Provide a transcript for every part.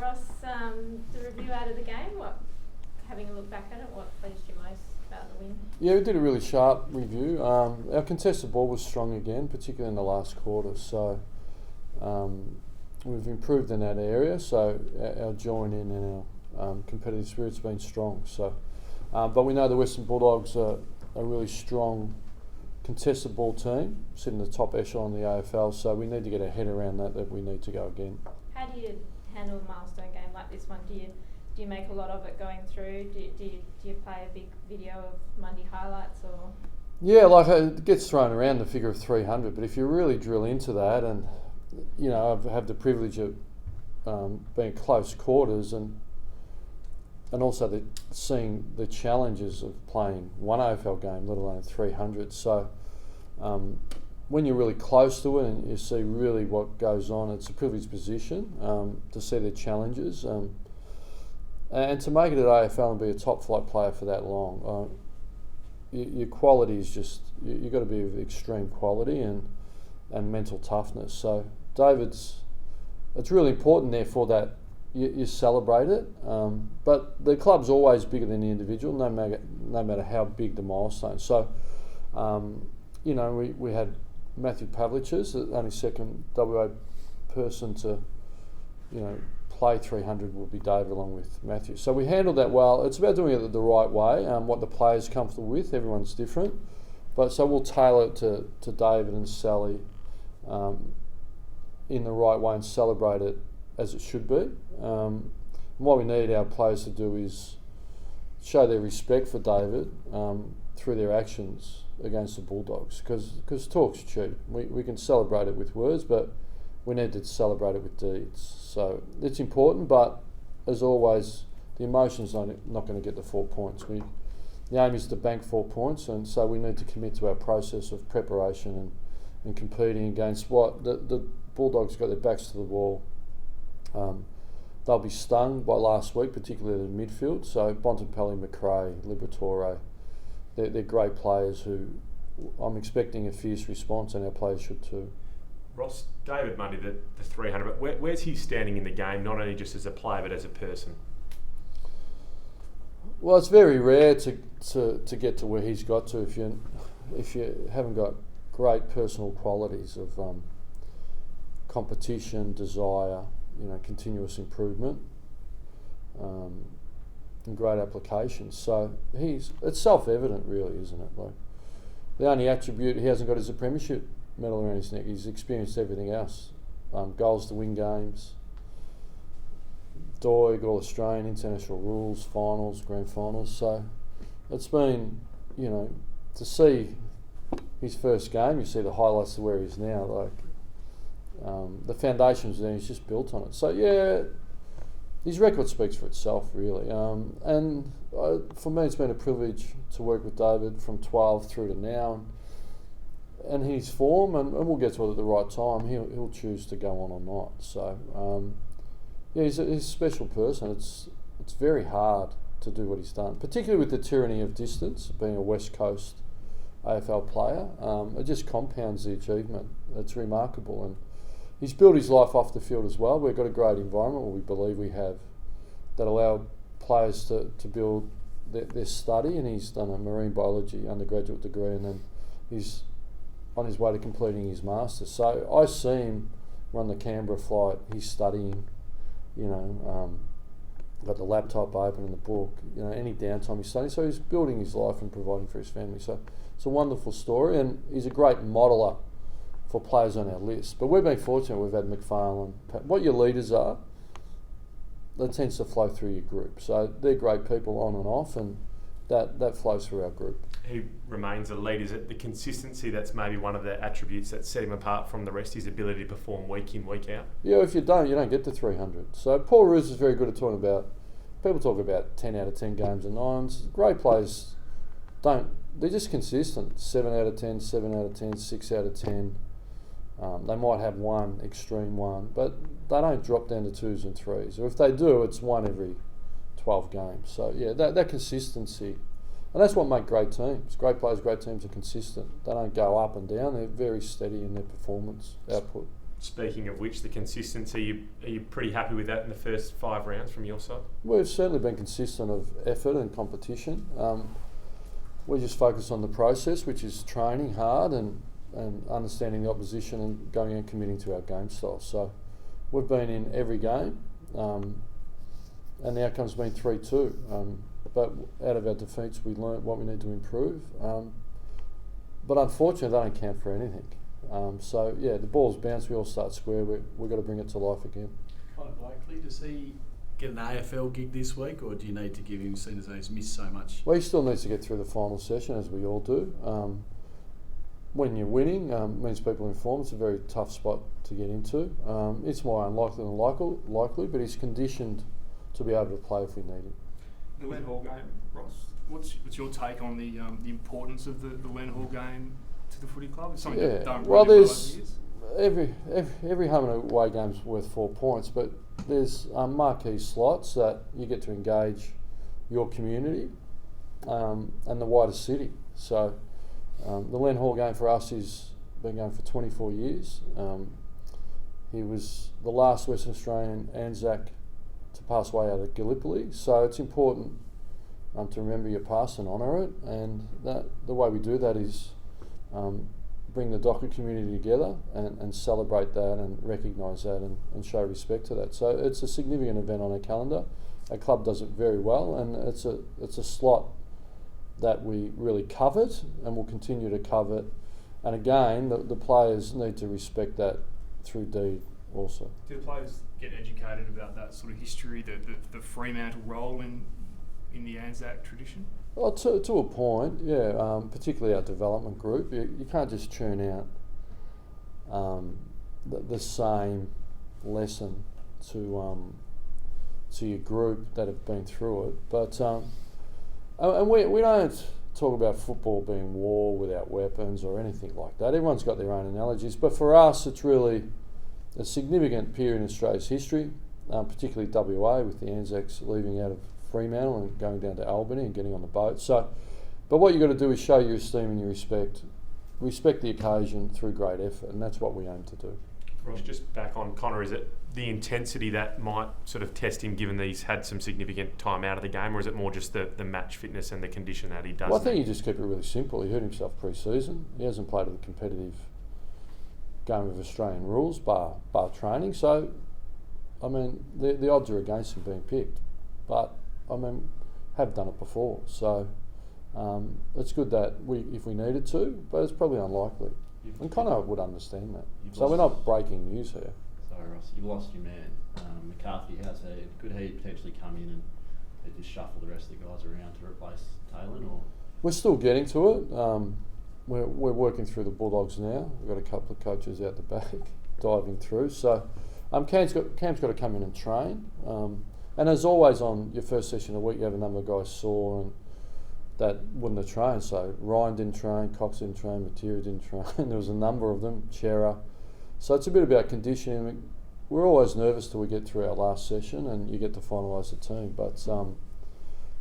Ross, the review out of the game, having a look back at it, what pleased you most about the win? Yeah, we did a really sharp review. Our contested ball was strong again, particularly in the last quarter. So we've improved in that area. So our join in and our competitive spirit's been strong. So, but we know the Western Bulldogs are a really strong contested ball team, sitting in the top echelon in the AFL. So we need to get our head around that we need to go again. How do you handle a milestone game like this one? Do you make a lot of it going through? Do you play a big video of Monday highlights or? Yeah, like it gets thrown around the figure of 300, but if you really drill into that, and you know, I have the privilege of being close quarters and also seeing the challenges of playing one AFL game, let alone 300. So when you're really close to it and you see really what goes on, it's a privileged position to see the challenges and to make it at AFL and be a top flight player for that long. Your quality is just, you've got to be of extreme quality and mental toughness. So David's, it's really important therefore that you celebrate it, but the club's always bigger than the individual, no matter how big the milestone. So, you know, we had Matthew Pavliches, the only second WA person to, you know, play 300 will be David along with Matthew. So we handled that well. It's about doing it the right way, what the player's comfortable with. Everyone's different, but so we'll tailor it to David and Sally in the right way and celebrate it as it should be. What we need our players to do is show their respect for David through their actions against the Bulldogs, because talk's cheap. We can celebrate it with words, but we need to celebrate it with deeds. So it's important, but as always, the emotion's not going to get the 4 points. The aim is to bank 4 points, and so we need to commit to our process of preparation and competing against what the Bulldogs got their backs to the wall. They'll be stung by last week, particularly in the midfield. So Bontempelli, McRae, Liberatore, they're great players who I'm expecting a fierce response, and our players should too. Ross, David Mundy, the 300, but where's he standing in the game, not only just as a player but as a person? Well, it's very rare to get to where he's got to if you haven't got great personal qualities of competition, desire, you know, continuous improvement, and great applications. So it's self-evident, really, isn't it? Like, the only attribute he hasn't got is a premiership medal around his neck. He's experienced everything else: goals to win games, Doig, All-Australian, international rules, finals, grand finals. So it's been, you know, to see his first game, you see the highlights of where he is now. Like, the foundations there, he's just built on it. So yeah, his record speaks for itself, really. For me, it's been a privilege to work with David from 12 through to now, and his form, and we'll get to it at the right time. He'll choose to go on or not. So yeah, he's a special person. It's very hard to do what he's done, particularly with the tyranny of distance, being a West Coast AFL player. It just compounds the achievement. It's remarkable, and he's built his life off the field as well. We've got a great environment, we believe we have, that allow players to build their study, and he's done a marine biology undergraduate degree, and then he's on his way to completing his master's. So I see him run the Canberra flight, he's studying, you know, got the laptop open and the book, you know, any downtime he's studying. So he's building his life and providing for his family. So it's a wonderful story, and he's a great modeller for players on our list. But we've been fortunate, we've had McFarlane. What your leaders are, that tends to flow through your group. So they're great people on and off, and that flows through our group. He remains a leader. Is it the consistency that's maybe one of the attributes that set him apart from the rest, his ability to perform week in, week out? Yeah, if you don't get to 300. So Paul Roos is very good at talking about, people talk about 10 out of 10 games and nines. Great players they're just consistent. 7 out of 10, 7 out of 10, 6 out of 10. They might have one extreme one, but they don't drop down to 2s and 3s. Or if they do, it's one every 12 games. So yeah, that consistency. And that's what makes great teams. Great players, great teams are consistent. They don't go up and down. They're very steady in their performance output. Speaking of which, the consistency, are you pretty happy with that in the first 5 rounds from your side? We've certainly been consistent of effort and competition. We just focus on the process, which is training hard and understanding the opposition and going and committing to our game style. So we've been in every game, and the outcome's been 3-2. But out of our defeats, we learnt what we need to improve. But unfortunately, they don't count for anything. So yeah, the ball's bounced, we all start square, we've got to bring it to life again. Kind of likely to see get an AFL gig this week, or do you need to give him, seeing as he's missed so much? Well, he still needs to get through the final session, as we all do. When you're winning, means people in form. It's a very tough spot to get into. It's more unlikely than likely, but he's conditioned to be able to play if we need him. The Len Hall game, Ross. What's your take on the importance of the Len Hall game to the footy club? It's something that done well, really there's every home and away game's worth 4 points, but there's marquee slots that you get to engage your community and the wider city. So the Len Hall game for us has been going for 24 years. He was the last Western Australian Anzac to pass away out of Gallipoli, so it's important to remember your past and honour it, and that the way we do that is bring the Docker community together and celebrate that and recognise that and show respect to that. So it's a significant event on our calendar. Our club does it very well, and it's a slot that we really covet and will continue to covet. And again, the players need to respect that through deed also. Do the players get educated about that sort of history, the Fremantle role in the Anzac tradition? Well, to a point, yeah. Particularly our development group, you can't just churn out the same lesson to your group that have been through it. But and we don't talk about football being war without weapons or anything like that. Everyone's got their own analogies, but for us, it's really a significant period in Australia's history, particularly WA, with the Anzacs leaving out of Fremantle and going down to Albany and getting on the boat. So, but what you've got to do is show your esteem and your respect the occasion through great effort, and that's what we aim to do. Ross, just back on Connor, is it the intensity that might sort of test him, given that he's had some significant time out of the game, or is it more just the match fitness and the condition that he does? Well, I think you just keep it really simple. He hurt himself pre-season. He hasn't played a competitive game of Australian rules, bar training. So, I mean, the odds are against him being picked. But, I mean, have done it before. So, it's good that if we needed to, but it's probably unlikely. And Connor would understand that. So we're not breaking news here. Sorry, Ross, you've lost your man. McCarthy could he potentially come in and just shuffle the rest of the guys around to replace Taylor? Or We're still getting to it. We're working through the Bulldogs now. We've got a couple of coaches out the back diving through. So Cam's got to come in and train. And as always, on your first session of the week, you have a number of guys sore and that wouldn't have trained. So Ryan didn't train, Cox didn't train, Materia didn't train. There was a number of them, Chera. So it's a bit about conditioning. We're always nervous till we get through our last session and you get to finalise the team. But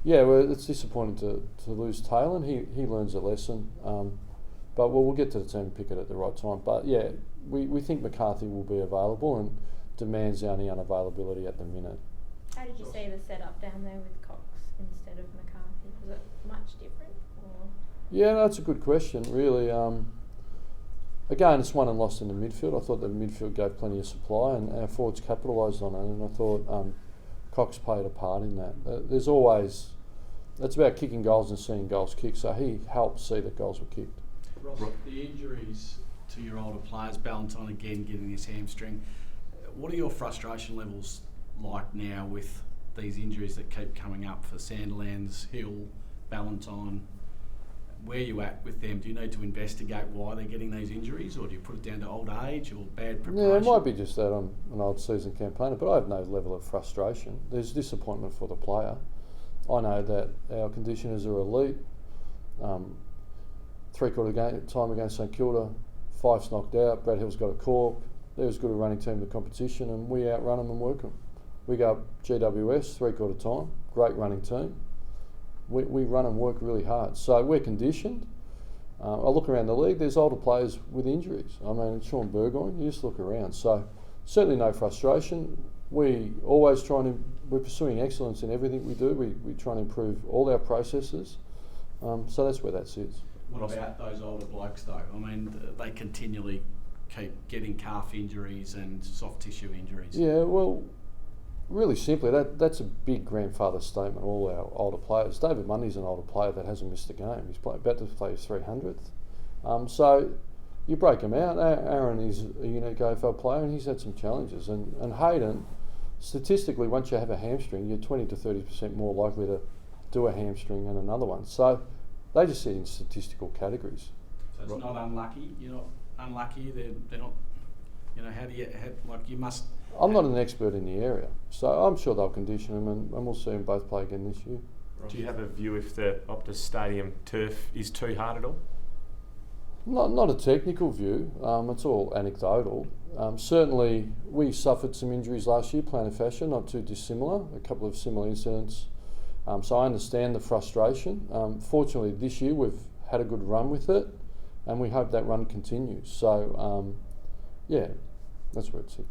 it's disappointing to lose Taylor. He learns a lesson. But we'll get to the team and pick it at the right time. But yeah, we think McCarthy will be available and demands only unavailability at the minute. How did you see the setup down there with Cox instead of McCarthy? Was it much different? Or? Yeah, no, that's a good question, really. Again, it's won and lost in the midfield. I thought the midfield gave plenty of supply and our forwards capitalised on it, and I thought Cox played a part in that. There's always, it's about kicking goals and seeing goals kicked, so he helped see that goals were kicked. Ross, the injuries to your older players, Ballantyne again getting his hamstring, what are your frustration levels like now with these injuries that keep coming up for Sandilands, Hill, Ballantyne? Where are you at with them? Do you need to investigate why they're getting these injuries, or do you put it down to old age or bad preparation? Yeah, it might be just that I'm an old season campaigner, but I have no level of frustration. There's disappointment for the player. I know that our conditioners are elite. Three-quarter time against St Kilda, Fife's knocked out, Brad Hill's got a cork. They're as good a running team in the competition, and we outrun them and work them. We go up GWS, three-quarter time, great running team. We run and work really hard. So we're conditioned. I look around the league, there's older players with injuries. I mean, Sean Burgoyne, you just look around. So certainly no frustration. We're pursuing excellence in everything we do. We try and improve all our processes. So that's where that sits. What about those older blokes though? I mean, they continually keep getting calf injuries and soft tissue injuries. Yeah, well, really simply, that's a big grandfather statement, all our older players. David Mundy's an older player that hasn't missed a game. He's about to play his 300th. So you break him out. Aaron is a unique AFL player and he's had some challenges. And Hayden, statistically, once you have a hamstring, you're 20 to 30% more likely to do a hamstring and another one. So they just sit in statistical categories. So it's not unlucky. You're not unlucky. They're not. You know, you must. I'm not an expert in the area, so I'm sure they'll condition them, and we'll see them both play again this year. Do you have a view if the Optus Stadium turf is too hard at all? Not a technical view. It's all anecdotal. Certainly, we suffered some injuries last year, plantar fascia, not too dissimilar. A couple of similar incidents. So I understand the frustration. Fortunately, this year we've had a good run with it, and we hope that run continues. So, yeah, that's where it sits.